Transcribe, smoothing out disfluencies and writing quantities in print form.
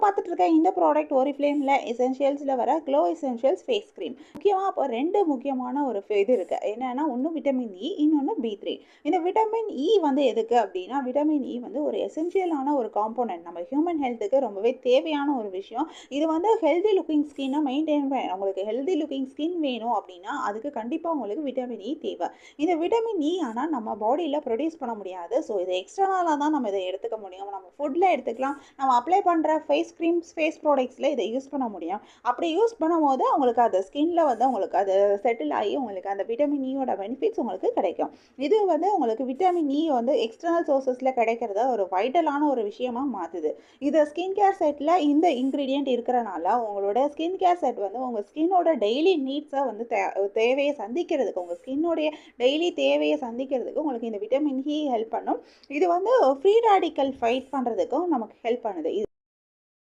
பார்த்துட்டு இருக்க இந்த ப்ராடக்ட் Oriflameல எசென்ஷியல்ஸில் வர க்ளோ எசென்ஷியல்ஸ் ஃபேஸ் க்ரீம். முக்கியமாக இப்போ 2 முக்கியமான ஒரு இது இருக்குது. என்னென்னா ஒன்று விட்டமின் இ, இன்னொன்று B3. இந்த விட்டமின் இ வந்து எதுக்கு அப்படின்னா, விட்டமின் இ வந்து ஒரு எசென்ஷியலான ஒரு காம்போனன்ட், நம்ம ஹியூமன் ஹெல்த்துக்கு ரொம்பவே தேவையான ஒரு விஷயம். இது வந்து ஹெல்தி லுக்கிங் ஸ்கின்னை மெயின்டைன் பண்ண, உங்களுக்கு ஹெல்தி லுக்கிங் ஸ்கின் வேணும் அப்படின்னா அதுக்கு கண்டிப்பாக உங்களுக்கு விட்டமின் இ தேவை. இந்த விட்டமின் இ ஆனால் நம்ம பாடியில் ப்ரொடியூஸ் பண்ண முடியாது. ஸோ இது எக்ஸ்டர்னலாக தான் நம்ம இதை எடுத்துக்க முடியும். நம்ம ஃபுட்டில் எடுத்துக்கலாம், நம்ம அப்ளை பண்ணுற ஃபேஸ் க்ரீம்ஸ், ஃபேஸ் ப்ராடக்ட்ஸில் இதை யூஸ் பண்ண முடியும். அப்படி யூஸ் பண்ணும்போது உங்களுக்கு அது ஸ்கின்ல வந்து உங்களுக்கு அது செட்டில் ஆகி உங்களுக்கு அந்த விட்டமின் இயோட பெனிஃபிட்ஸ் உங்களுக்கு கிடைக்கும். இது வந்து உங்களுக்கு விட்டமின் இ வந்து எக்ஸ்டர்னல் சோர்சஸில் கிடைக்கிறத ஒரு வைட்டலான ஒரு விஷயமா மாற்றுது. இது ஸ்கின் கேர் செட்டில் இந்த இன்க்ரீடியன்ட் இருக்கிறனால உங்களோட ஸ்கின் கேர் செட் வந்து உங்கள் ஸ்கின்னோட டெய்லி நீட்ஸை வந்து தேவையை சந்திக்கிறதுக்கு, உங்கள் ஸ்கின்னோடைய டெய்லி தேவையை சந்திக்கிறதுக்கு உங்களுக்கு இந்த விட்டமின் இ ஹெல்ப் பண்ணும். இது வந்து ஃப்ரீ ரேடிக்கல் ஃபைட் பண்ணுறதுக்கும் நமக்கு ஹெல்ப் பண்ணுது.